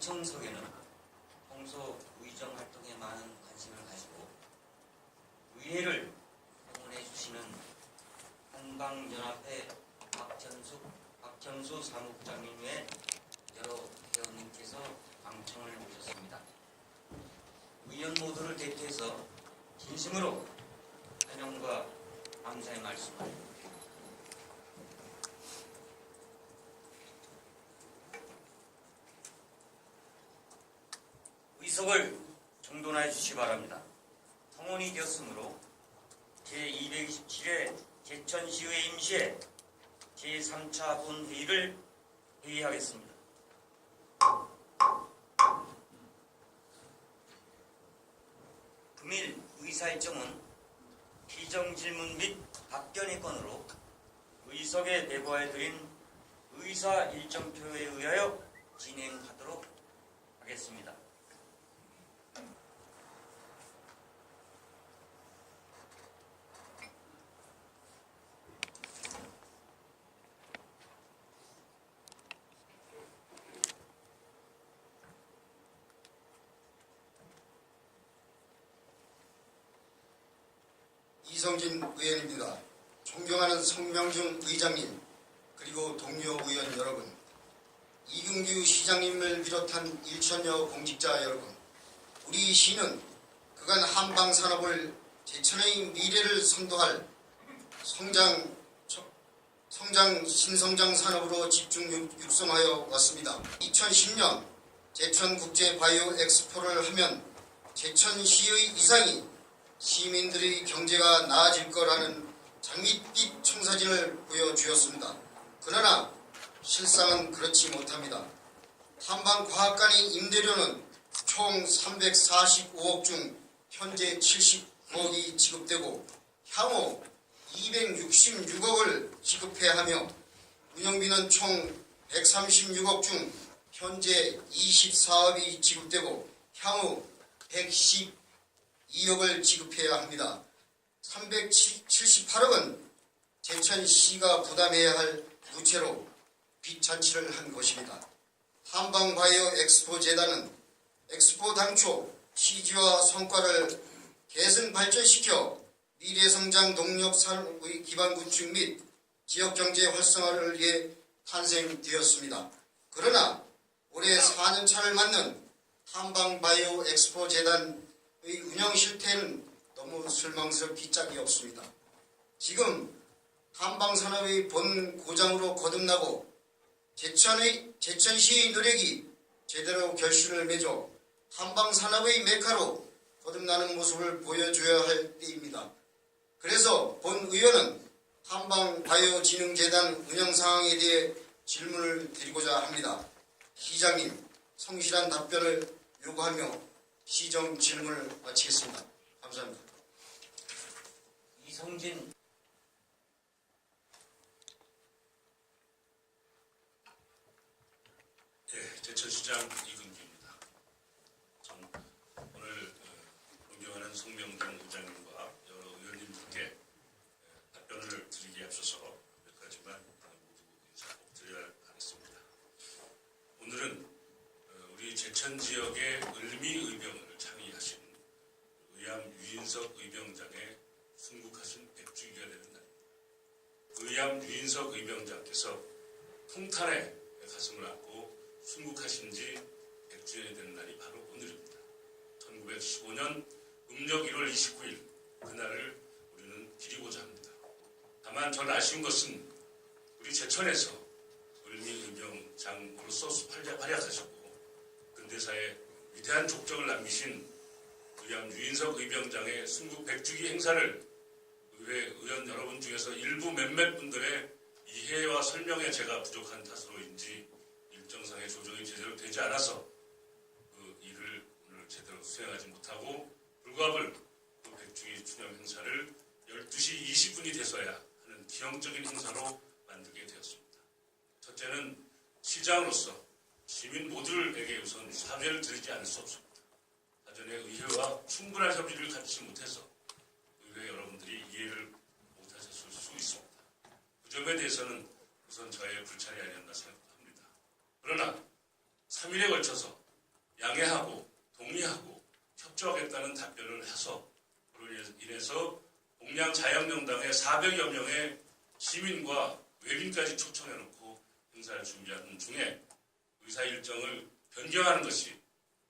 방청석에는 평소 의정 활동에 많은 관심을 가지고 의회를 응원해 주시는 한방연합회 박현수 사무국장님 외 여러 회원님께서 방청을 오셨습니다. 의원 모두를 대표해서 진심으로 환영과 감사의 말씀을 드립니다. 의석을 정돈해 주시기 바랍니다. 성원이 되었으므로 제227회 제천시의회 임시회 제3차 본회의를 회의하겠습니다. 금일 의사 일정은 피정질문 및 답변의 건으로 의석에 내보해드린 의사 일정표에 의하여 진행하도록 하겠습니다. 이성진 의원입니다. 존경하는 성명중 의장님, 그리고 동료 의원 여러분, 이균규 시장님을 비롯한 일천여 공직자 여러분, 우리 시는 그간 한방산업을 제천의 미래를 선도할 신성장 산업으로 집중 육성하여 왔습니다. 2010년 제천국제바이오엑스포를 하면 제천시의 이상이 시민들의 경제가 나아질 거라는 장밋빛 청사진을 보여주었습니다. 그러나 실상은 그렇지 못합니다. 탐방과학관의 임대료는 총 345억 중 현재 79억이 지급되고 향후 266억을 지급해야 하며 운영비는 총 136억 중 현재 24억이 지급되고 향후 112억을 지급해야 합니다. 378억은 제천시가 부담해야 할 부채로 빚잔치를 한 것입니다. 한방바이오 엑스포 재단은 엑스포 당초 취지와 성과를 개선 발전시켜 미래성장 동력 산업의 기반 구축 및 지역경제 활성화를 위해 탄생되었습니다. 그러나 올해 4년차를 맞는 한방바이오 엑스포 재단의 운영 실태는 너무 실망스럽기 짝이 없습니다. 지금 한방산업의 본 고장으로 거듭나고 제천시의 노력이 제대로 결실을 맺어 한방산업의 메카로 거듭나는 모습을 보여줘야 할 때입니다. 그래서 본 의원은 한방바이오진흥재단 운영 상황에 대해 질문을 드리고자 합니다. 시장님, 성실한 답변을 요구하며 시정 질문을 마치겠습니다. 감사합니다. 이성진 제천시장 이근규입니다. 오늘 존경하는 성명중 의장님과 여러 의원님들께 답변을 드리기에 앞서서 몇 가지만 모두 인사 꼭 드려야 하겠습니다. 오늘은 우리 제천 지역의 을미의병을 창의하신 의암 유인석 의병장의 순국하신 100주기가 되는 날입니다. 의암 유인석 의병장께서 풍탄에 가슴을 안고 순국하신 지 100주년이 되는 날이 바로 오늘입니다. 1915년 음력 1월 29일 그날을 우리는 기리고자 합니다. 다만 전 아쉬운 것은 우리 제천에서 을미의병장으로서 활약하셨고 근대사에 위대한 족적을 남기신 의암 유인석 의병장의 순국 100주기 행사를 의회 의원 여러분 중에서 일부 몇몇 분들의 이해와 설명에 제가 부족한 탓으로인지 일정상의 조정이 제대로 되지 않아서 그 일을 오늘 제대로 수행하지 못하고 불구합을 그 100주기 추념 행사를 12시 20분이 돼서야 하는 기형적인 행사로 만들게 되었습니다. 첫째는 시장으로서 시민 모두에게 우선 사죄를 드리지 않을 수 없습니다. 사전에 의회와 충분한 협의를 갖지 못해서 의회 여러분들이 이해를 못하셨을 수 있습니다. 그 점에 대해서는 우선 저의 불찰이 아니었나 생각합니다. 그러나 3일에 걸쳐서 양해하고 동의하고 협조하겠다는 답변을 해서 그로 인해서 공양 자양명당의 400여 명의 시민과 외빈까지 초청해놓고 행사를 준비하는 중에 의사 일정을 변경하는 것이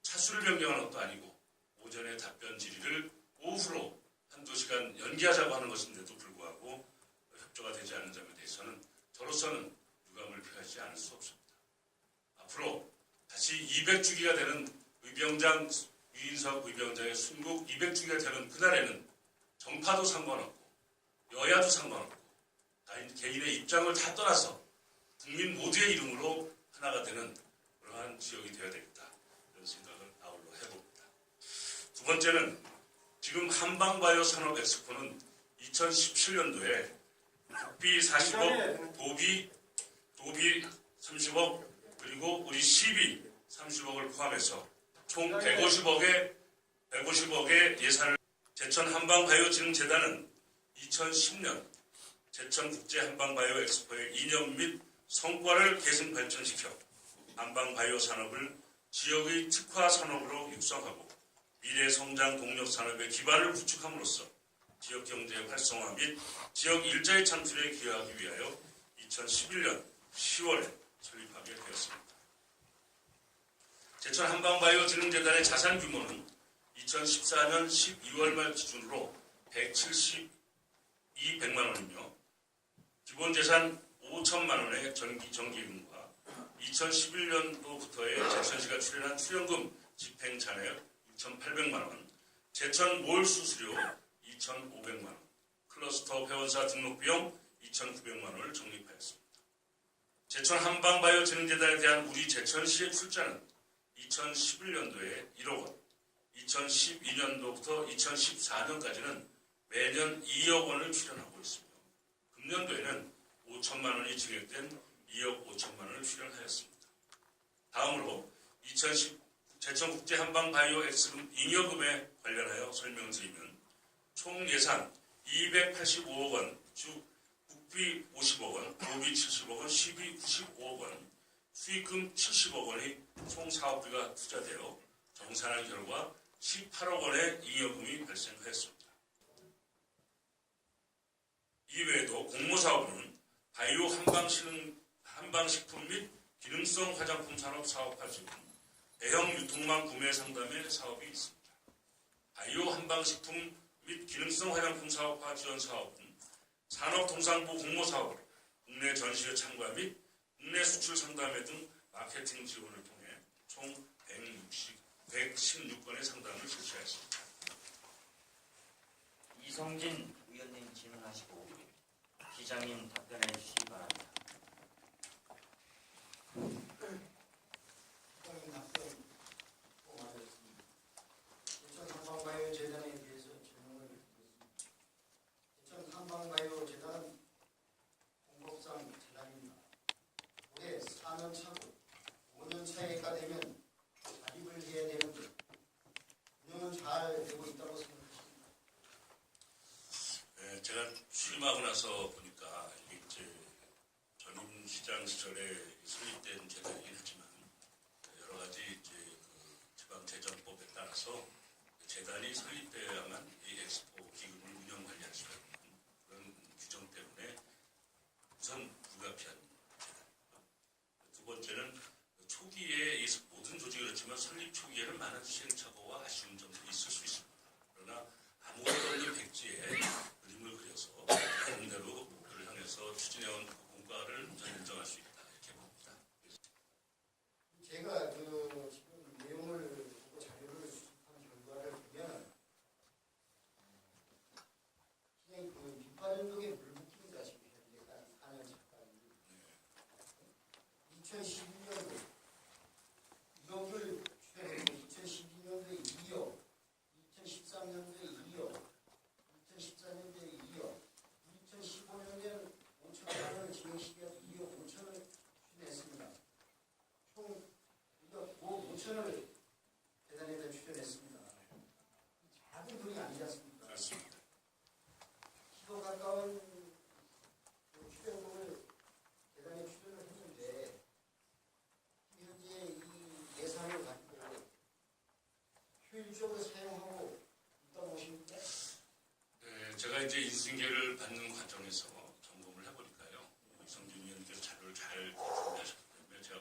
차수를 변경하는 것도 아니고 오전에 답변 질의를 오후로 한두 시간 연기하자고 하는 것인데도 불구하고 협조가 되지 않는 점에 대해서는 저로서는 유감을 표하지 않을 수 없습니다. 앞으로 다시 200주기가 되는 유인석 의병장의 순국 200주기가 되는 그날에는 정파도 상관없고 여야도 상관없고 개인의 입장을 다 떠나서 국민 모두의 이름으로 하나가 되는 그러한 지역이 되어야 되겠다. 이런 생각을 아울러 해봅니다. 두 번째는 지금 한방바이오 산업 엑스포는 2017년도에 국비 40억, 도비 30억, 그리고 우리 시비 30억을 포함해서 총 150억의 예산을 제천 한방바이오진흥재단은 2010년 제천 국제 한방바이오 엑스포의 이념 및 성과를 계승 발전시켜 한방바이오 산업을 지역의 특화 산업으로 육성하고 미래 성장 동력 산업의 기반을 구축함으로써 지역 경제 활성화 및 지역 일자리 창출에 기여하기 위하여 2011년 10월에 설립하게 되었습니다. 제천 한방바이오진흥재단의 자산 규모는 2014년 12월 말 기준으로 172백만 원이며 기본 재산 5천만 원의 정기금과 2011년도부터의 제천시가 출연한 출연금 집행 잔액 6,800만 원, 제천 몰 수수료 2,500만 원, 클러스터 회원사 등록 비용 2,900만 원을 적립하였습니다. 제천 한방바이오진흥재단에 대한 우리 제천시의 출자는 2011년도에 1억 원, 2012년도부터 2014년까지는 매년 2억 원을 출연하고 있으며 금년도에는 5천만 원이 증액된 2억 5천만 원을 출연하였습니다. 다음으로 2010 제천국제 한방바이오 엑스금 잉여금에 관련하여 설명을 드리면 총 예산 285억 원, 즉 국비 50억 원, 도비 70억 원, 시비 95억 원, 수익금 70억 원이 총 사업비가 투자되어 정산한 결과 18억 원의 잉여금이 발생하였습니다. 이외에도 공모사업은 바이오 한방식품 및 기능성 화장품 산업 사업화 지원, 대형 유통망 구매 상담의 사업이 있습니다. 바이오 한방식품 및 기능성 화장품 사업화 지원 사업은 산업통상부 공모사업을 국내 전시회 참가 및 국내 수출 상담회 등 마케팅 지원을 통해 총 116건의 상담을 실시하였습니다. 이성진 의원님 질문하시고 기장님 답변해 주시기 바랍니다. 제천 한방바이오재단에 대해서 질문을 드리겠습니다. 제천 한방바이오재단은 공법상 재단입니다. 올해 4년 차고 5년 차가 되면 자립을 해야 되는데 운영은 잘 되고 있다고 생각하십니까? 네, 제가 취임하고 나서 보니까 이게 이제 전임 시장 시절에 설립된 재단이긴 하지만 여러 가지 이제 그 지방재정법에 따라서 재단이 설립되어야만 이 엑스포 기금을 운영 관리할 수가 있는 그런 규정 때문에 우선 불가피한 재단입니다. 두 번째는 초기에 이 모든 조직이 그렇지만 설립 초기에는 많은 시행착오와 아쉬운 점들이 있을 수 있습니다. 그러나 아무것도 없는 백지에 그림을 그려서 공대로 목표를 향해서 추진해온 그 공과를 저는 인정할 수 있다 이렇게 봅니다. 제가 지금 내용을 보고 자료를 수집한 결과를 보면 그냥 밑바닥에 물 붓기는 다시피 해야 4년 차까지 2012년도 1억을 출연했고 2012년도에 2억, 2013년도에 2억, 2014년도에 2억, 2015년에는 5천만 원을 진행시켜서 2억 5천을 출연했습니다. 총 5억 5천을 재단에다 출연했습니다. 작은 돈이 아니지 않습니까? 그렇습니다. 10억 가까운 출연금을 재단에 출연을 했는데 현재 이 예산을 가지고 인수인계를 받는 과정에서 점검을 해보니까요. 이성준 의원님께서 자료를 잘 준비하셨기 때문에 제가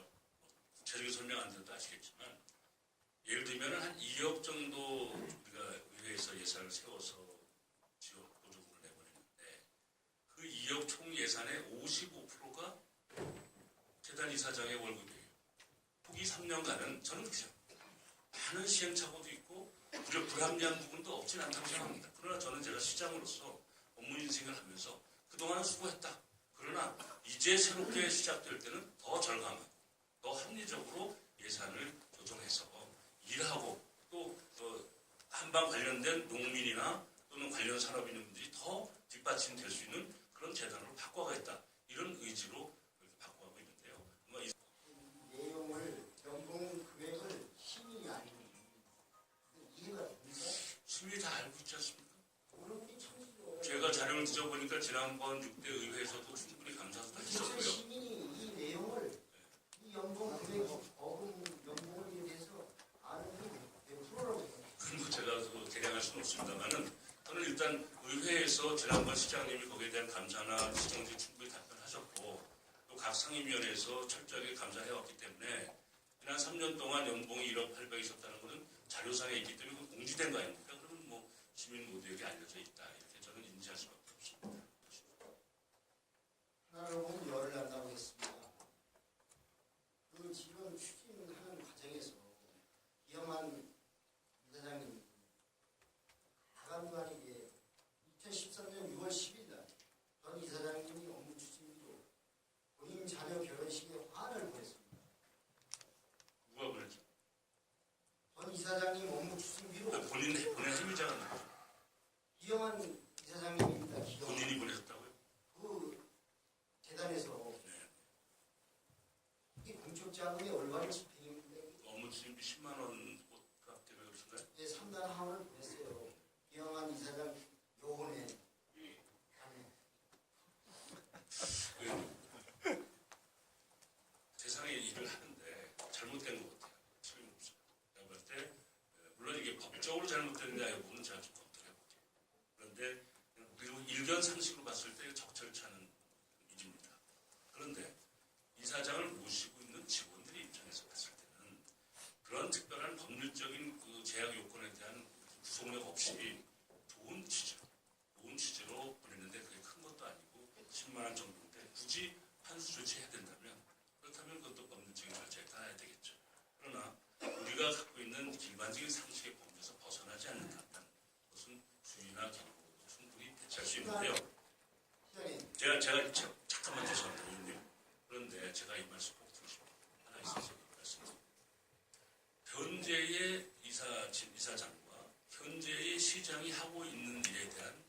구체적인 설명 안 드려도 아시겠지만 예를 들면 한 2억 정도 우리가 의회에서 예산을 세워서 지역 보조금을 내보냈는데 그 2억 총 예산의 55%가 재단 이사장의 월급이에요. 후기 3년간은 저는 그죠. 많은 시행착오도 있고 무려 불합리한 부분도 없진 않다고 생각합니다. 그러나 저는 제가 시장으로서 업무 인생을 하면서 그동안은 수고했다. 그러나 이제 새롭게 시작될 때는 더 절감하고 더 합리적으로 예산을 조정해서 일하고 또 한방 관련된 농민이나 또는 관련 산업에 있는 분들이 더 뒷받침될 수 있는 그런 재단으로 바꿔가겠다. 이런 의지로 이렇게 바꿔가고 있는데요. 아마 이 내용을 연봉 금액을 시민이 알고 이해가 됩니까? 시민이 다 알고 있지 않습니까? 모르는 게 천지죠. 제가 자료를 뒤져보니까 지난번 6대 의회에서도 충분히 감사도 실제 했었고요. 시민이 이 내용을 이 연봉 금액 거금 연봉에 대해서 아는 게 100%라고 생각합니다. 그런 거 제가 대량할 수는 없습니다만은 저는 일단 의회에서 지난번 시장님이 거기에 대한 감사나 시정지 충분히 답변하셨고 또 각 상임위원회에서 철저하게 감사해왔기 때문에 지난 3년 동안 연봉이 1억 800이 있었다는 것은 자료상에 있기 때문에 그건 공지된 거 아닙니까? 그러면 뭐 시민 모두에게 알려져 있다 이렇게 저는 인지할 수밖에 없습니다. 하나로 보면 열을 난다고 했습니다. 그 지금 추진하는 과정에서 이영환 이사장님 가감도 아니게 2013년 6월 10일 날 전 이사장님이 업무 추진비로 본인 자녀 결혼식에 화환을 보냈습니다. 누가 보냈죠? 전 이사장님 업무 추진비로 본인 행위자가 누구죠? 이영환 이사장님입니다. 기가 본인이 보내셨다고요? 그 재단에서 네. 이 공적 자금의 올바른 집행입니다. 업무 추진비 10만 원 값 때문에 그러신가요? 예, 3단 하원을 보냈어요. 이영환 이사장 요원에 세상에 일을 하는데 잘못된 것 같아요. 틀림없어요. 제가 볼 때 물론 이게 법적으로 잘못됐냐 여부는 제가 좀 검토를 해볼게요. 그런데 그리고 일견 상식으로 봤을 때 적절치 않은 일입니다. 그런데 이사장을 모시고 있는 직원들의 입장에서 봤을 때는 그런 특별한 법률적인 그 제약 요건에 대한 구속력 없이 좋은 취지로 보냈는데 그게 큰 것도 아니고 10만 원 정도인데 굳이 판수 조치해야 된다면 그렇다면 그것도 법률적인 절차에 따라야 되겠죠. 그러나 우리가 갖고 있는 일반적인 상식의 범위에서 벗어나지 않는다면 그것은 주의나 경고도 충분히 대체할 수 있는데요. 시장님, 제가 잠깐만 죄송합니다, 의원님. 그런데 제가 이 말씀 꼭 드리고 싶어요. 하나 있어서 말씀드립니다. 현재의 이사장과 현재의 시장이 하고 있는 일에 대한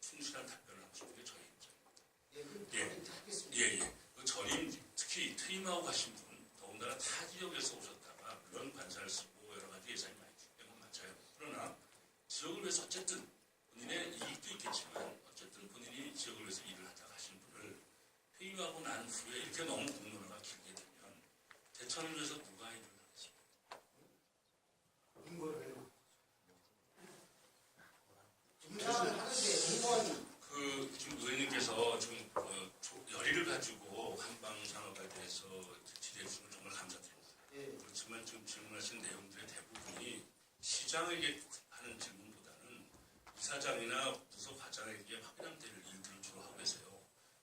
충실한 답변을 하고 싶은 게 저희 입장입니다. 예, 그럼 예. 하겠습니다. 예. 그 전임, 특히 퇴임하고 가신 분, 더군다나 타 지역에서 오셨다가 물론 관사를 쓰고 여러 가지 예산이 많이 있는 건 맞아요. 그러나 지역을 위해서 어쨌든 본인의 이익도 있겠지만 어쨌든 본인이 지역을 위해서 일을 하다가 하신 분을 퇴임하고 난 후에 이렇게 너무 공론화가 길게 되면 대천을 위해서 누가 일을 하겠습니까? 인거를 인사를 하는데 공무원이 지금 의원님께서 지금 열의를 가지고 한방산업에 대해서 질의해 주시면 정말 감사드립니다. 예, 그렇지만 지금 질문하신 내용들의 대부분이 시장에게 하는 질문보다는 이사장이나 부서 과장에게 확인될 일들을 주로 하고 계세요.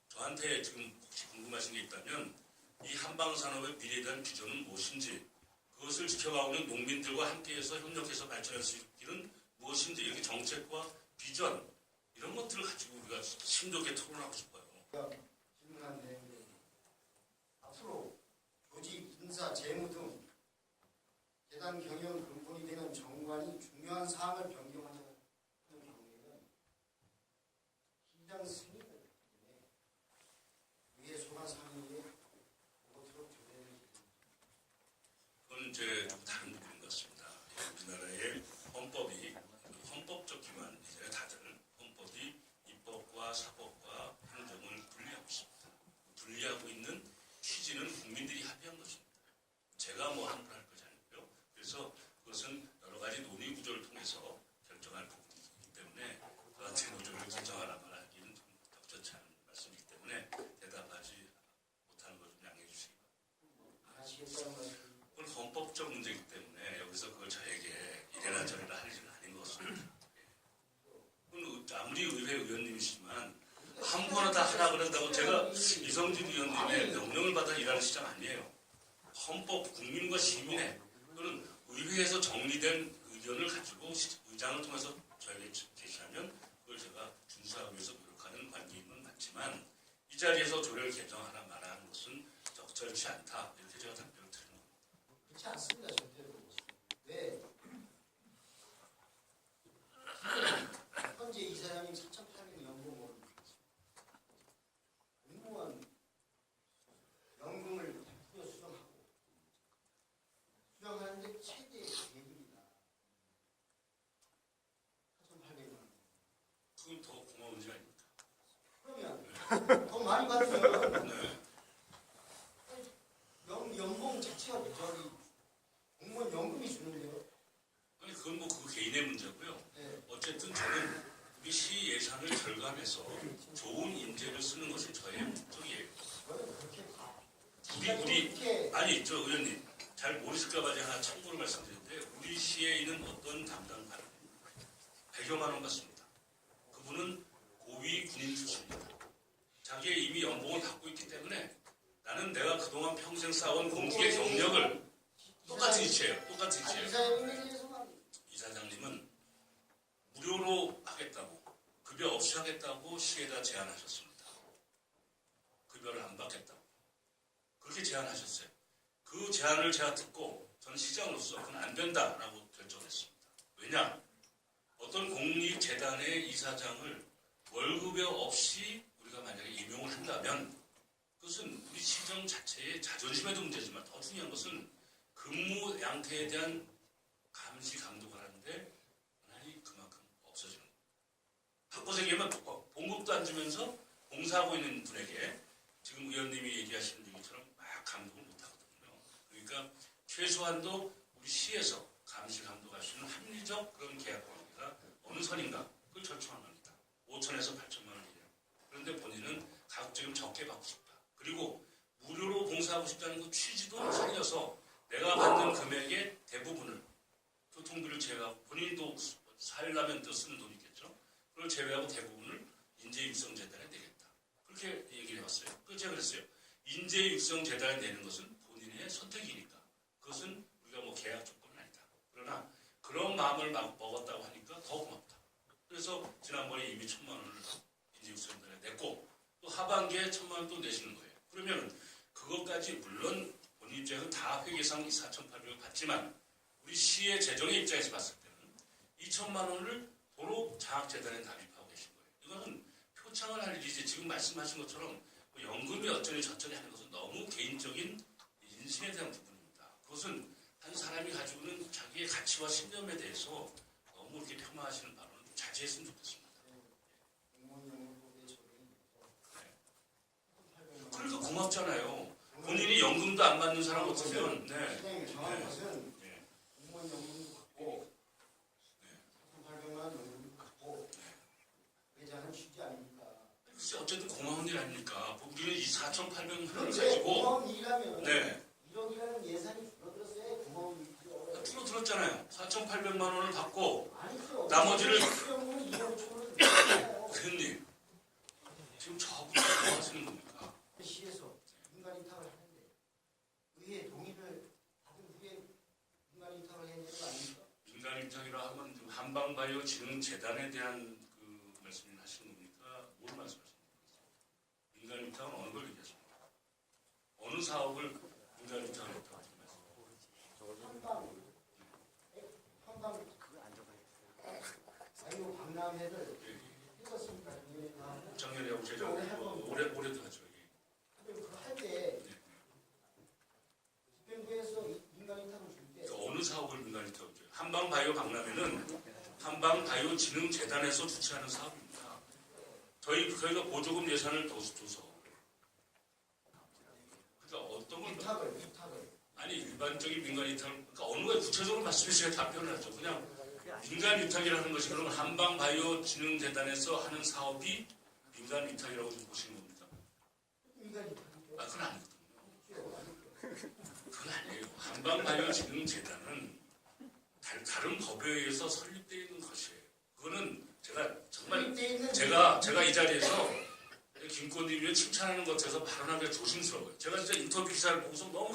저한테 지금 혹시 궁금하신 게 있다면 이 한방산업의 미래에 대한 비전은 무엇인지 그것을 지켜가고 있는 농민들과 함께해서 협력해서 발전할 수 있기는 무엇인지 이렇게 정책과 비전 이런 것들을 가지고 우리가 심도 있게 토론하고 싶어요. 질문한 내용이 앞으로 조직, 인사, 재무 등 재단 경영 근본이 되는 정관이 중요한 사항을 변경하는 경우에는 시장 승인을 했기 때문에 위에 소관 상임위에 보고토록 조례를 그건 이제 다른 부분인 것 같습니다. 우리나라의 헌법이 헌법적 기관이잖아요. 다들 헌법이 입법과 사법과 행정을 분리하고 있습니다. 분리하고 있는 취지는 국민들이 합의한 것입니다. 제가 뭐 함부로 할 것이 아니고요. 그래서 그것은 여러 가지 논의 구조를 통해서 결정할 부분이기 때문에 저한테 노조를 결정하라 말하기는 국민과 시민의 또는 의회에서 정리된 의견을 가지고 의장을 통해서 저에게 제시하면 그걸 제가 준수하기 위해서 노력하는 관계인 건 맞지만 이 자리에서 조례를 개정하나 마나 하는 것은 적절치 않다. 이렇게 제가 답변을 드리는 겁니다. 그렇지 않습니다. 절대로. 왜? 현재 이사장님 4,800 연금을 공무원 연금을 100% 수령하고 수령하는데 최대 계급이다. 4,800만 원. 그건 더 고마운 문제 아닙니까? 그러면 더 많이 받으면 네. 연봉 자체가 저기 공무원 연금이 주는데요. 아니 그건 뭐 그 개인의 문제고요. 네. 어쨌든 저는 우리 시 예산을 절감해서 좋은 인재를 쓰는 것이 저의 목적이에요. 우리 아니 저 의원님 잘 모르실까봐 제가 하나 참고로 말씀드리는데 우리 시에 있는 어떤 담당관 100여만 원 받습니다. 그분은 고위 군인 출신입니다. 자기의 이미 연봉을 받고 있기 때문에 나는 내가 그동안 평생 쌓아온 공직의 경력을 똑같은 이치예요. 똑같은 이치예요. 이사장님은 무료로 하겠다고 급여 없이 하겠다고 시에다 제안하셨습니다. 급여를 안 받겠다고 그렇게 제안하셨어요. 그 제안을 제가 듣고 저는 시장으로서 그건 안 된다라고 결정했습니다. 왜냐? 어떤 공익재단의 이사장을 월급여 없이 우리가 만약에 임용을 한다면 그것은 우리 시정 자체의 자존심에도 문제지만 더 중요한 것은 근무 양태에 대한 감시 감독을 하는데 하나님 그만큼 없어지는 거예요. 바꿔서 얘기하면 봉급도 안 주면서 봉사하고 있는 분에게 지금 의원님이 얘기하시는 얘기처럼 막 감독을 못 하거든요. 그러니까 최소한도 우리 시에서 감시 감독할 수 있는 합리적 그런 계약 관계가 어느 선인가 그걸 절충한 겁니다. 5천에서 8천만 원이에요. 그런데 본인은 가급 지금 적게 받고 싶다. 그리고 무료로 봉사하고 싶다는 그 취지도 살려서 내가 받는 금액의 대부분을 교통비를 제외하고 본인도 살려면 또 쓰는 돈이 있겠죠. 그걸 제외하고 대부분을 인재육성재단에 내겠다. 그렇게 얘기를 해봤어요. 그래서 제가 그랬어요. 인재육성재단에 내는 것은 본인의 선택이니까 그것은 우리가 뭐 계약 조건은 아니다. 그러나 그런 마음을 먹었다고 하니까 더 고맙다. 그래서 지난번에 이미 1,000만 원을 인재육성재단에 냈고 또 하반기에 1,000만 원 또 내시는 거예요. 그러면 그것까지 물론 본인 입장에서 다 회계상 4,800을 받지만 우리 시의 재정의 입장에서 봤을 때는 2천만 원을 도로 장학재단에 납입하고 계신 거예요. 이거는 표창을 할 일이지 지금 말씀하신 것처럼 뭐 연금이 어쩌니 저쩌니 하는 것은 너무 개인적인 인신에 대한 부분입니다. 그것은 한 사람이 가지고 있는 자기의 가치와 신념에 대해서 너무 이렇게 폄하하시는 발언을 좀 자제했으면 좋겠습니다. 그래서 고맙잖아요. 본인이 연금도 안 받는 사람 같으면 시장님이 정한 것은 공무원 연금도 받고 4,800만 원 연금도 받고 회장은 취지 아닙니까? 글쎄 어쨌든 고마운 일 아닙니까? 우리는 이 4,800만 원을 그런데 가지고 고마운 일이라면 네. 1억이라는 예산이 줄어들었어야 고마운 일이죠. 줄어들었잖아요. 4,800만 원을 받고 아니죠. 나머지를 수령은 2억 5천 원을 줬잖아요. 의원님 지금 저부터 뭐 하시는 겁니까? 시에서 민간 인탁을 하는데 의회 동의를 받은 후에 민간 인탁을 해야 되는 거 아닙니까? 민간 입장이라 하면 지금 한방바이오 진흥재단에 대한 그 말씀을 하시는 겁니까? 뭘 말씀하시는 겁니까? 민간 입장은 어느 걸 얘기하십니까? 어느 사업을 민간 입장을 했다고 말씀하십니까? 한방 바이오 박람회를 했었습니까? 작년에 하고 올해도 하죠. 할때 집행부에서 민간 인탁을 줄 때 어느 사업을 민간 입장을 줘요? 한방바이오 박람회는 한방바이오진흥재단에서 주최하는 사업입니다. 저희가 보조금 예산을 더 줘서 그러니까 어떤 걸 부탁을 아니 일반적인 민간 위탁을 그러니까 어느 거에 구체적으로 말씀해 주셔야 답변을 하죠. 그냥 민간 위탁이라는 것이 그러면 한방바이오진흥재단에서 하는 사업이 민간 위탁이라고 좀 보시는 겁니까? 민간 인탁이죠. 그건 아니거든요. 그건 아니에요. 한방바이오진흥재단은 다른 법에 의해서 설립되어 있는 것이에요. 그거는 제가 정말 제가 이 자리에서 김건희님을 칭찬하는 것 같아서 발언하기가 조심스러워요. 제가 진짜 인터뷰 기사를 보고서 너무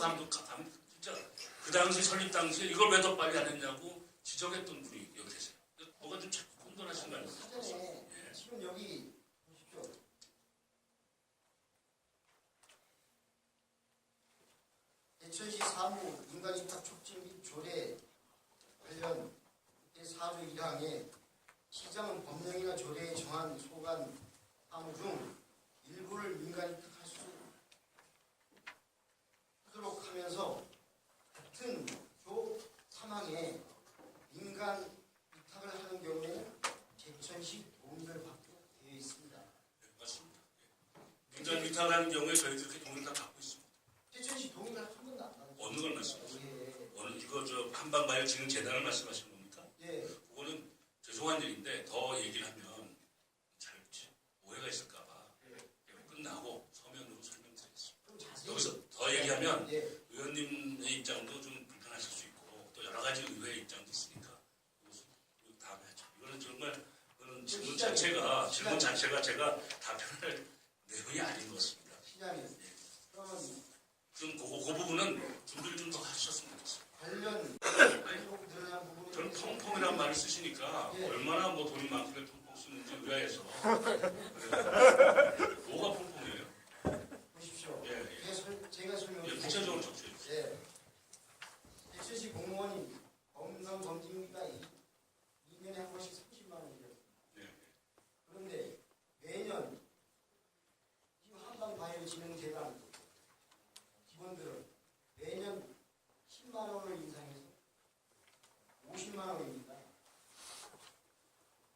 진짜 당시 설립 당시에 이걸 왜 더 빨리 안 했냐고 지적했던 분이 여기 계세요. 뭐가 좀 자꾸 혼돈하시는 거 아니에요? 사전에 예. 지금 여기 보십시오. 대천시 사무 인간위탁 촉진 및 조례 관련 제4조 1항에 시장은 법령이나 조례에 정한 소관 사무 중 일부를 민간위탁할 수 있도록 하면서 같은 조 3항에 민간 위탁을 하는 경우에는 제천시 동의를 받게 되어 있습니다. 네, 맞습니다. 민간 위탁하는 경우에 저희들 그렇게 동의를 다 받고 있습니다. 제천시 동의를 한 번도 안 받았어요. 어느 걸 말씀하세요? 예, 어느 이거 저 한방바이오 지능 재단을 말씀하시는 겁니까? 예. 그거는 죄송한 일인데 더 얘기를 하면 잘 오해가 있을까봐 끝나고 서면으로 설명드리겠습니다. 좀 자세히. 여기서 더 얘기하면 예. 의원님의 입장도 좀 불편하실 수 있고 또 여러 가지 의회의 입장도 있으니까 이것은 다음에 하죠. 이거는 정말 그거는 질문 자체가 제가 답변할 내용이 아닌 것 같습니다. 시장님. 그러면 좀 그 부분은 준비를 좀 더 하셨으면 좋겠어요. 관련 의혹 드러난 부분은 저는 펑펑이라는 말을 쓰시니까 예. 얼마나 뭐 돈이 많길래 펑펑 쓰는지 의아해서 뭐가 펑펑이에요? 보십시오. 예. 제가 설명드릴게요. 구체적으로 적셔주세요. 예. 대천시 공무원이 검정 검진비가 2년에 한 번씩 30만 원이에요. 네. 그런데 매년 지금 한방바이오진흥재단 직원들은 매년 10만 원을 인상해서 50만 원입니다.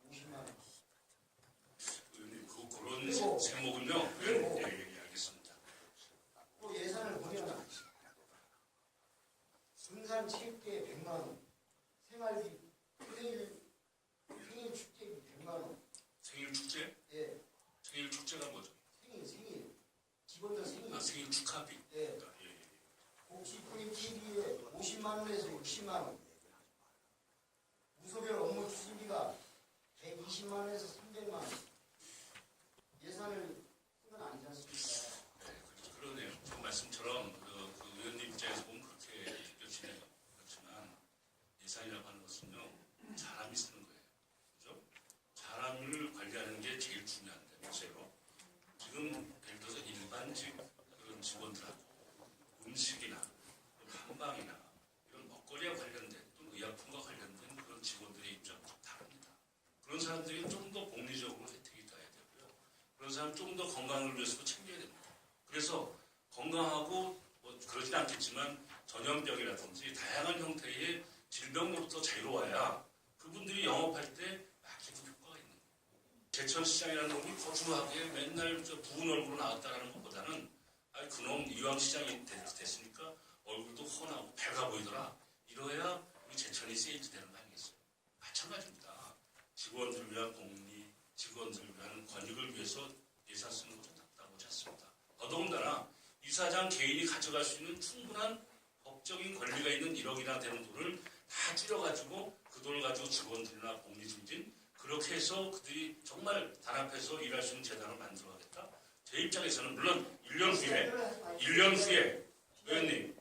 50만 원. 의원님 그런 그리고- 제목은요. 그리고- 예, 알겠습니다. 또 예산을 보면 등산 체육계 100만 원, 생활비, 생일 축제비 100만 원, 생일 축제? 예, 생일 축제가 뭐죠? 생일 직원들 생일, 아, 생일 축하비. 예, 예. 복지프림 TV에 50만 원에서 60만 원, 무소별 업무 추진비가 120만 원에서 300만 원, 예산을 쓴 건 아니지 않습니까? 네, 그러네요. 그 말씀처럼 그 의원님 입장에서 보면 그렇게 느껴지네요. 그렇지만 예산이라고 하는 것은요, 사람이 쓰는 거예요. 그죠? 사람을 관리하는 게 제일 중요한데, 실제로. 지금 예를 들어서 일반직 그런 직원들하고 음식이나 한방이나 이런 먹거리와 관련된 또는 의약품과 관련된 그런 직원들의 입장은 좀 다릅니다. 그런 사람들이 좀 더 복리적으로 혜택이 가야 되고요. 그런 사람 좀 더 건강을 위해서도 챙겨야 됩니다. 그래서 건강하고 뭐 그러진 않겠지만 전염병이라든지 다양한 형태의 질병으로부터 자유로워야 그분들이 영업할 때 막히는 효과가 있는 거예요. 제천시장이라는 놈이 거주하게 맨날 저 부은 얼굴로 나왔다라는 것보다는 아니 그놈 이왕 시장이 됐으니까 얼굴도 훤하고 밝아 보이더라. 이러야 우리 제천이 세이트 되는 거 아니겠어요? 마찬가지입니다. 직원들을 위한 복리, 직원들을 위한 권익을 위해서 예산 쓰는 것도 답답하지 않습니다. 더더군다나 이사장 개인이 가져갈 수 있는 충분한 법적인 권리가 있는 1억이나 되는 돈을 다 줄여가지고 그 돈을 가지고 직원들이나 복리 증진 그렇게 해서 그들이 정말 단합해서 일할 수 있는 재단을 만들어가겠다. 제 입장에서는 물론 1년 후에 의원님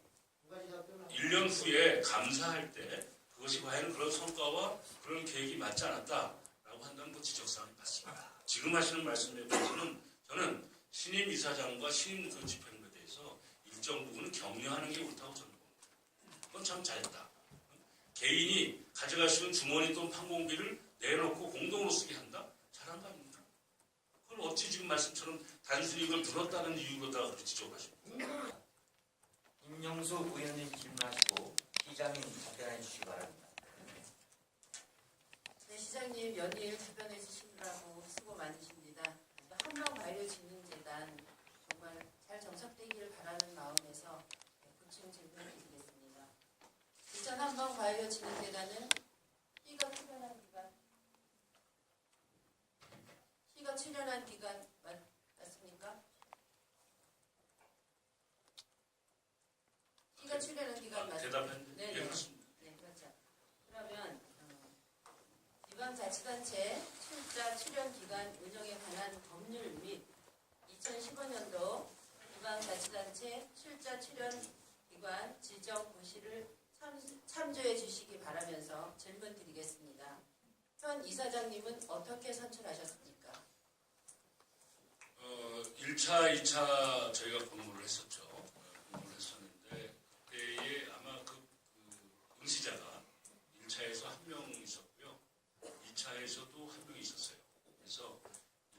1년 후에 감사할 때 그것이 과연 그런 성과와 그런 계획이 맞지 않았다라고 한다는 그 지적사항이 맞습니다. 지금 하시는 말씀에 대해서는 저는 신임 이사장과 신임 그 집행부에 대해서 일정 부분은 격려하는 게 옳다고 저는 봅니다. 그건 참 잘했다. 개인이 가져갈 수 있는 주머니 돈 판공비를 내놓고 공동으로 쓰게 한다? 잘한 거 아닙니까? 그걸 어찌 지금 말씀처럼 단순히 이걸 들었다는 이유로다가 그렇게 지적하십니까? 임영수 의원님 질문하시고 기자님 답변해 주시기 바랍니다. 네, 시장님 연일 답변해 주시느라고 수고 많으십니다. 한방바이오진흥재단 정말 잘 정착되기를 바라는 마음에서 구체적 질문을 드리겠습니다. 부천 한방바이오진흥재단은 B가 출연한 기간 맞습니까? B가 출연한 기간 맞습니까? 대답했는데 네, 예, 네. 그렇습니다. 네, 그렇죠. 그러면 지방자치단체 출자 출연 기간 운영에 관한 법률 및 2015년도 지방자치단체 출자 출연 기관 지정 고시를 참조해 주시기 바라면서 질문 드리겠습니다. 현 이사장님은 어떻게 선출하셨습니까? 1차, 2차 저희가 공모를 했었죠. 공모를 했었는데 그때에 아마 응시자가 1차에서 한 명 있었고요. 2차에서도 한 명이 있었어요. 그래서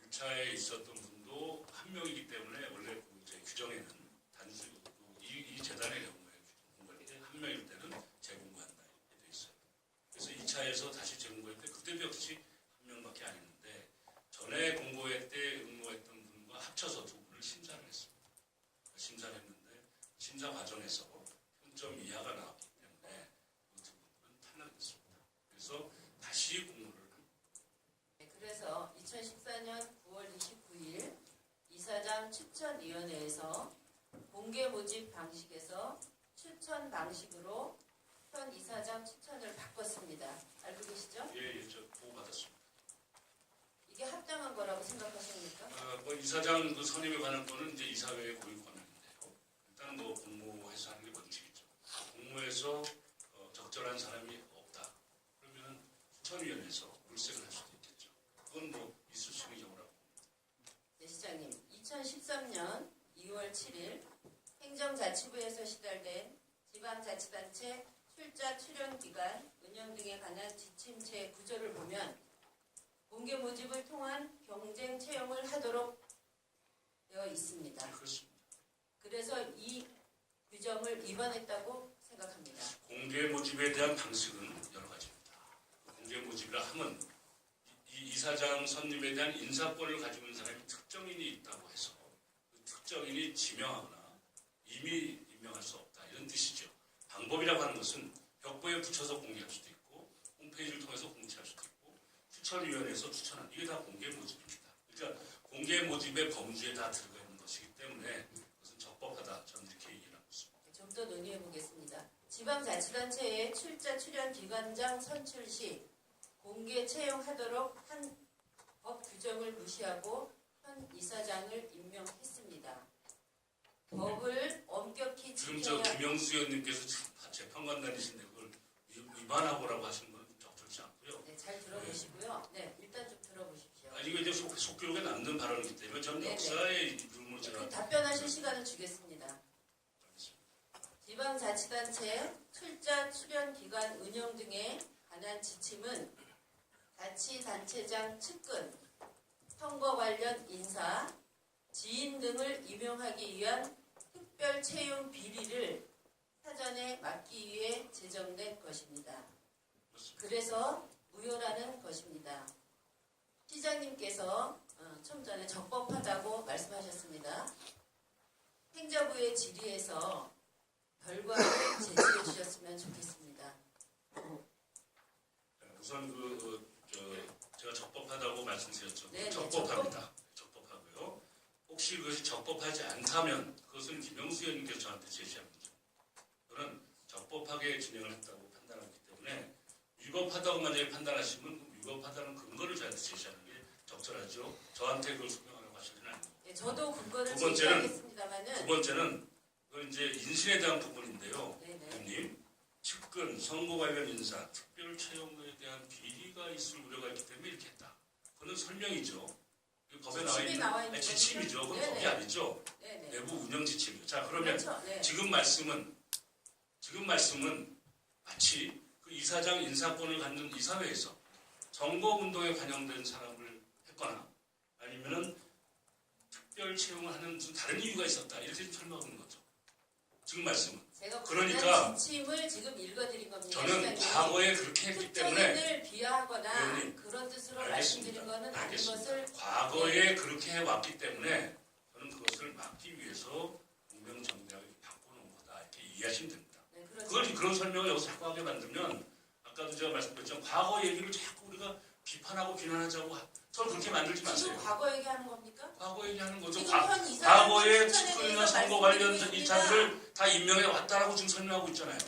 1차에 있었던 분도 한 명이기 때문에 원래 제 규정에는 단수 이 재단의 경우에 공부할 때 한 명일 때는 재공부한다 이렇게 돼 있어요. 그래서 2차에서 다시 재공부할 때 그때도 역시 한 명밖에 안 했는데 전에 공고회 때 응모했던 분과 합쳐서 두 분을 심사를 했습니다. 심사를 했는데 심사 과정에서 평점 이하가 나왔기 때문에 그 두 분은 탈락했습니다. 그래서 다시 공모를 합니다. 네, 그래서 2014년 9월 29일 이사장 추천위원회에서 공개 모집 방식에서 추천 방식으로 현 이사장 추천을 바꿨습니다. 알고 계시죠? 예, 저 보고받았습니다. 이게 합당한 거라고 생각하십니까? 이사장 그 선임에 관한 거는 이제 이사회의 고유 권한인데요. 일단 뭐 공모해서 하는 게 원칙이죠. 공모해서 적절한 사람이 없다. 그러면 추천위원회에서 물색을 할 수도 있겠죠. 그건 뭐 있을 수 있는 경우라고. 네, 시장님. 2013년 2월 7일 행정자치부에서 시달된 지방자치단체 출자 출연 기간 운영 등에 관한 지침체 구조를 보면 공개 모집을 통한 경쟁 채용을 하도록 되어 있습니다. 그렇습니다. 그래서 이 규정을 위반했다고 생각합니다. 공개 모집에 대한 방식은 여러 가지입니다. 공개 모집이라 함은 이 이사장 선임에 대한 인사권을 가지고 있는 사람이 특정인이 있다고 해서 그 특정인이 지명하거나 이미 임명할 수 없다 이런 뜻이죠. 방법이라고 하는 것은 벽보에 붙여서 공개할 수도 있고 홈페이지를 통해서 공지할 수도 있고 추천위원회에서 추천한 이게 다 공개 모집입니다. 그러니까 공개 모집의 범주에 다 들어가 있는 것이기 때문에 그것은 적법하다 저는 이렇게 얘기를 하고 있습니다. 좀 더 논의해 보겠습니다. 지방자치단체의 출자 출연 기관장 선출 시 공개 채용하도록 한 법 규정을 무시하고 현 이사장을 임명했습니다. 법을 엄격히 지금 지켜야 김영수 의원님께서 재판관단이신데 그걸 위반하고라고 하시는 건 적절치 않고요. 네, 잘 들어보시고요. 네, 일단 좀 들어보십시오. 이거 이제 속기록에 남는 발언이기 때문에 저는 네네. 역사의 이름을 제가 답변하실 시간을 주겠습니다. 지방자치단체 출자 출연 기관 운영 등에 관한 지침은 자치단체장 측근, 선거 관련 인사, 지인 등을 임용하기 위한 특별 채용 비리를 사전에 막기 위해 제정된 것입니다. 그래서 무효라는 것입니다. 시장님께서 좀 전에 적법하다고 말씀하셨습니다. 행정부의 질의에서 결과를 제시해 주셨으면 좋겠습니다. 우선 제가 적법하다고 말씀드렸죠. 네, 적법합니다. 적법하고요. 혹시 그것이 적법하지 않다면 그것은 김영수 의원님께서 저한테 제시한 거죠. 저는 적법하게 진행을 했다고 판단하기 때문에 위법하다고 만약에 판단하시면 위법하다는 근거를 저한테 제시하는 게 적절하죠. 저한테 그걸 소명하라고 하시는 아니고. 네, 저도 근거를 두 번째는- 제시하겠습니다만은 두 번째는 그건 이제 인신에 대한 부분인데요. 네네. 의원님, 측근, 선거 관련 인사, 특별 채용에 대한 비리가 있을 우려가 있기 때문에 이렇게 했다. 그건 설명이죠. 법에 지침이 나와 있는 지침이죠. 그건 네네. 법이 아니죠. 네네. 내부 운영 지침이죠. 자, 그러면 그렇죠. 네. 지금 말씀은 마치 그 이사장 인사권을 갖는 이사회에서 선거운동에 관여된 사람을 했거나 아니면은 특별 채용을 하는 무슨 다른 이유가 있었다. 이렇게 설명하는 거죠. 지금 말씀은. 제가 그러니까 관련 지침을 지금 읽어드린 겁니다. 저는 시장님. 과거에 그렇게 했기 때문에 특정인을 비하하거나 의원님, 그런 뜻으로 알겠습니다. 말씀드린 것은 아닌 알겠습니다. 것을 과거에 그렇게 해왔기 때문에 저는 그것을 막기 위해서 공명정대하게 바꿔놓은 거다. 이렇게 이해하시면 됩니다. 네, 그렇죠. 그런 설명을 여기서 자꾸 하게 만들면 아까도 제가 말씀드렸지만 과거 얘기를 자꾸 우리가 비판하고 비난하자고 서로 그렇게 만들지 지금 마세요. 과거 얘기하는 겁니까? 과거 얘기하는 거죠. 지금 현 이사장 과거에 추천에 측근이나 대해서 선거 관련 말씀드리고 이사들을 다 임명해 왔다라고 지금 설명하고 있잖아요.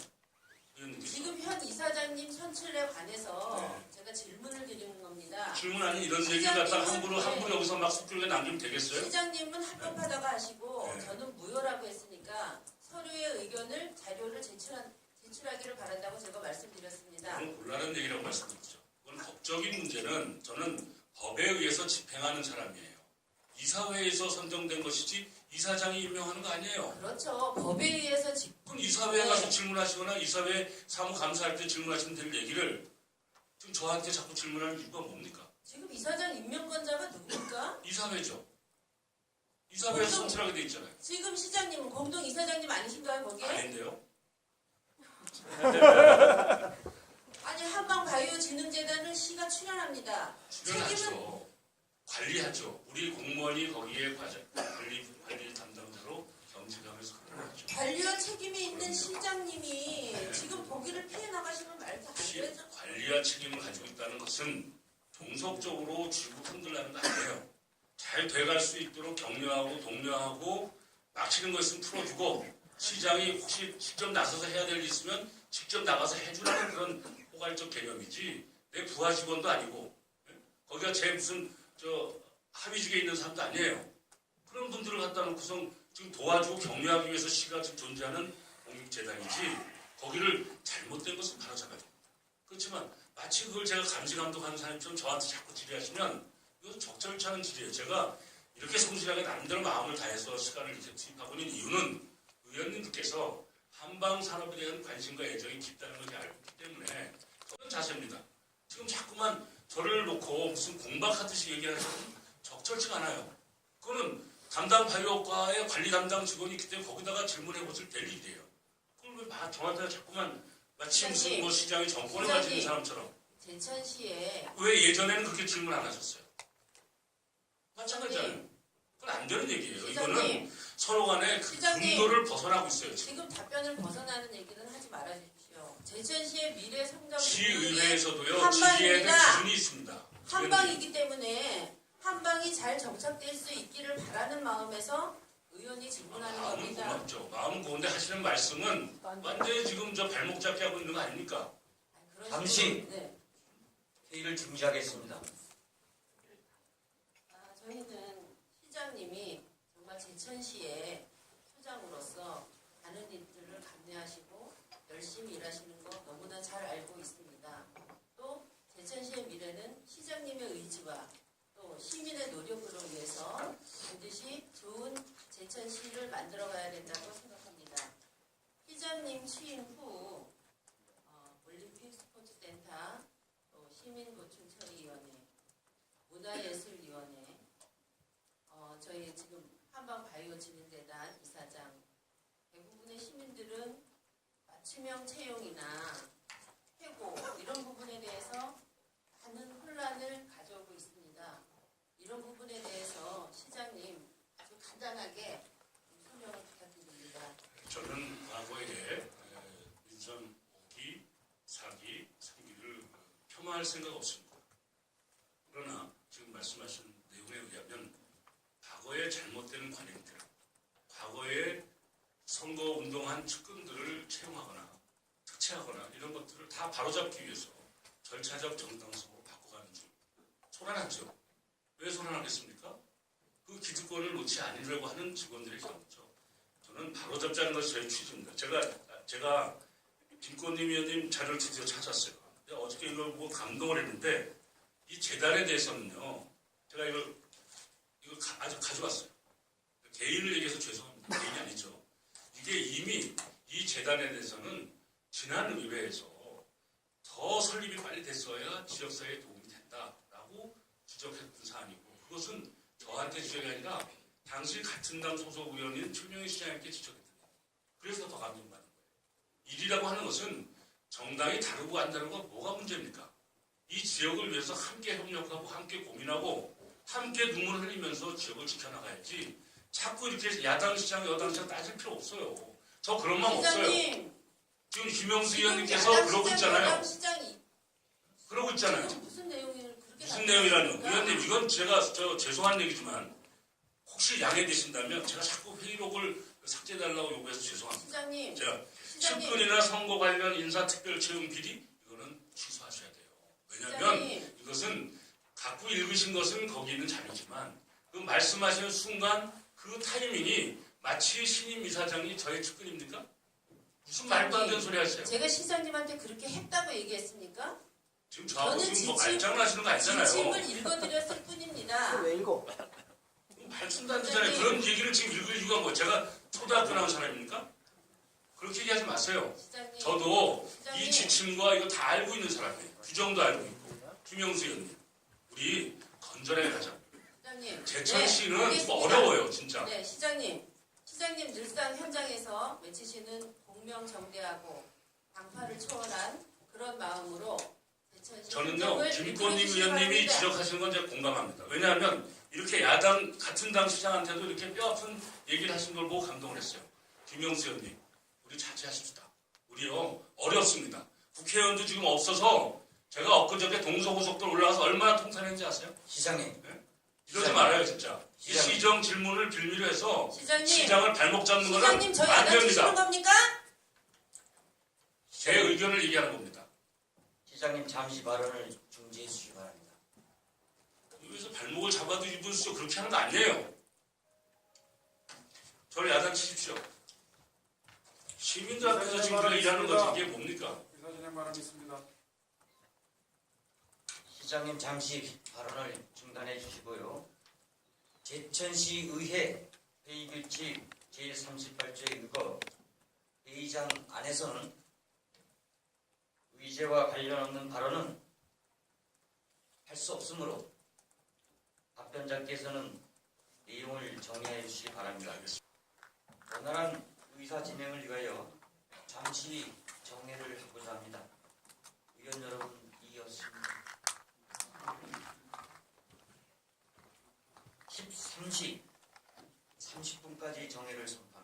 의원님께서. 지금 현 이사장님 선출에 관해서 네. 제가 질문을 드리는 겁니다. 질문 아닌 이런 얘기를 갖다가 함부로 여기서 막 속기록에 남기면 되겠어요? 시장님은 합법하다고 하시고 네. 저는 무효라고 했으니까 서류의 의견을 자료를 제출한 제출하기를 바란다고 제가 말씀드렸습니다. 그건 곤란한 얘기라고 말씀드렸죠. 그건 법적인 문제는 저는 법에 의해서 집행하는 사람이에요. 이사회에서 선정된 것이지 이사장이 임명하는 거 아니에요. 그렇죠. 법에 의해서 그럼 이사회에 가서 질문하시거나 이사회 사무감사할 때 질문하시면 될 얘기를 지금 저한테 자꾸 질문하는 이유가 뭡니까? 지금 이사장 임명권자가 누굽니까? 이사회죠. 이사회에서 선출하게 돼 있잖아요. 지금 시장님은 공동 이사장님 아니신가요, 거기에? 아닌데요? 아니, 한방바이오진흥재단은 시가 출연합니다. 출연하죠. 관리하죠. 우리 공무원이 거기에 관리 담당자로 겸직하면서 활동하죠. 관리와 책임이 있는 시장님이 지금 보기를 피해 나가시면 말도 안 되죠. 관리와 책임을 가지고 있다는 것은 종속적으로 쥐고 흔들라는 거 아니에요. 잘 돼갈 수 있도록 격려하고 독려하고 막히는 거 있으면 풀어주고 시장이 혹시 직접 나서서 해야 될 일 있으면 직접 나가서 해주라는 그런 포괄적 개념이지 내 부하 직원도 아니고 거기가 제 무슨 하위직에 있는 사람도 아니에요. 그런 분들을 갖다 놓고서 지금 도와주고 격려하기 위해서 시가 지금 존재하는 공익재단이지 거기를 잘못된 것은 바로 잡아야 됩니다. 그렇지만 마치 그걸 제가 감시 감독하는 사람처럼 저한테 자꾸 질의하시면 이것은 적절치 않은 질의예요. 제가 이렇게 성실하게 남들 마음을 다해서 시간을 이렇게 투입하고 있는 이유는 의원님들께서 한방 산업에 대한 관심과 애정이 깊다는 것을 알고 있기 때문에 그런 자세입니다. 지금 자꾸만 저를 놓고 무슨 공박하듯이 얘기하시면 적절치가 않아요. 그거는 담당 바이오과의 관리 담당 직원이 있기 때문에 거기다가 질문해 보실 될 일이에요. 그걸 왜 저한테 자꾸만 마치 무슨 뭐 시장이 정권을 가지는 사람처럼 제천시에 왜 예전에는 그렇게 질문 안 하셨어요? 마찬가지잖아요. 그건 안 되는 얘기예요. 이거는 서로 간에 그 분도를 벗어나고 있어요. 지금 답변을 벗어나는 얘기는 하지 말아주십시오. 제천시의 미래 성장 시의회에서도요. 지휘해야 될 기준이 있습니다. 한방이기 때문에 한방이 잘 정착될 수 있기를 바라는 마음에서 의원이 질문하는 마음은 겁니다. 고맙죠. 마음은 고운데 하시는 말씀은 완전히 지금 저 발목 잡기 하고 있는 거 아닙니까? 잠시. 네. 회의를 중지하겠습니다. 저희는 시장님이 정말 제천시의 소장으로서 많은 일들을 감내하시고 열심히 일하시는 거 너무나 잘 알고 있습니다. 또 제천시의 미래는 시장님의 의지와 또 시민의 노력으로 위해서 반드시 좋은 제천시를 만들어가야 된다고 생각합니다. 시장님 취임 후 올림픽 스포츠센터, 또 시민노출처리위원회, 문화예술위원회, 저희 지금 한방바이오진흥재단 이사장, 대부분의 시민들은 맞춤형 채용이나 해고 이런 부분에 대해서 많은 혼란을 가져오고 있습니다. 이런 부분에 대해서 시장님 아주 간단하게 설명을 부탁드립니다. 저는 과거에 민선 5기, 4기, 3기를 폄하할 생각 없습니다. 그러나 지금 말씀하신 내용에 의하면 과거에 잘못된 관행들, 과거에 선거운동한 측근들을 채용하거나 특채하거나 이런 것들을 다 바로잡기 위해서 절차적 정당성으로 바꿔가는 중 소란하죠. 왜 소란하겠습니까? 그 기득권을 놓지 않으려고 하는 직원들의 경우죠. 저는 바로잡자는 것이 저희 취지입니다. 제가 김건림 의원님 자료를 드디어 찾았어요. 어저께 이걸 보고 감동을 했는데 이 재단에 대해서는요. 제가 이걸 아주 가져왔어요. 개인을 얘기해서 죄송합니다. 개인이 아니죠. 이게 이미 이 재단에 대해서는 지난 의회에서 더 설립이 빨리 됐어야 지역사회에 도움이 된다라고 지적했던 사안이고 그것은 저한테 지적이 아니라 당시 같은 당 소속 의원인 최명희 시장님께 지적했던 거예요. 그래서 더 감동받는 거예요. 일이라고 하는 것은 정당이 다르고 안 다르고 뭐가 문제입니까? 이 지역을 위해서 함께 협력하고 함께 고민하고 함께 눈물을 흘리면서 지역을 지켜나가야지 자꾸 이렇게 야당 시장 여당 시장 따질 필요 없어요. 저 그런 마음 없어요. 지금 김영수 의원님께서 그러고 있잖아요. 그러고 있잖아요. 무슨 내용이라뇨. 의원님 이건 제가 죄송한 얘기지만 혹시 양해되신다면 제가 자꾸 회의록을 삭제해달라고 요구해서 죄송합니다. 시장님. 제가 측근이나 선거 관련 인사특별 채용 비리 이거는 취소하셔야 돼요. 왜냐하면 이것은 갖고 읽으신 것은 거기 있는 자료지만 그 말씀하시는 순간 그 타이밍이 마치 신임 이사장이 저의 측근입니까? 무슨 말도 안 되는 소리 하세요? 제가 시장님한테 그렇게 했다고 얘기했습니까? 지금 저하고 저는 지금 뭐 지침- 말장난하시는 거 아니잖아요. 지침을 읽어드렸을 뿐입니다. 왜 읽어? 말씀도 안 되잖아요. 그런 얘기를 지금 읽을 이유가 뭐 제가 초등학교 나온 사람입니까? 그렇게 얘기하지 마세요. 시장님, 저도 시장님. 이 지침과 이거 다 알고 있는 사람이에요. 규정도 알고 있고. 김영수 의원님, 우리 건전하게 가자. 시장님. 제천 네, 씨는 알겠습니다. 어려워요, 진짜. 네, 시장님 늘상 현장에서 외치시는 공명정대하고 당파를 초월한 그런 마음으로 제천시 저는요, 행정을 김건희 이끌어주시기 의원님이 바랍니다. 지적하시는 건 제가 공감합니다. 왜냐하면 이렇게 야당, 같은 당 시장한테도 이렇게 뼈아픈 얘기를 하신 걸 보고 감동을 했어요. 김영수 의원님, 우리 자제하십시다. 우리요, 어렵습니다. 국회의원도 지금 없어서 제가 엊그저께 동서고속도로 올라가서 얼마나 통탄했는지 아세요? 시장님, 이러지 말아요, 진짜. 이 시장님. 시정 질문을 빌미로 해서 시장님, 시장을 발목 잡는 거는 시장님 저희 안 안아주시는 됩니다. 겁니까? 제 의견을 얘기하는 겁니다. 시장님 잠시 발언을 중지해 주시기 바랍니다. 여기서 발목을 잡아도 이분 수 그렇게 하는 거 아니에요. 저를 야단치십시오. 시민들 앞에서 지금 우리가 일하는 거지 이게 뭡니까? 의사 진행 바람이 있습니다. 시장님 잠시 발언을 중단해 주시고요. 제천시 의회 회의규칙 제38조에 의거 회의장 안에서는 의제와 관련 없는 발언은 할 수 없으므로 답변자께서는 내용을 정리해 주시기 바랍니다. 원활한 의사 진행을 위하여 잠시 정리를 하고자 합니다. 의원 여러분 이었습니다. 13시 30분까지 정회를 선포합니다.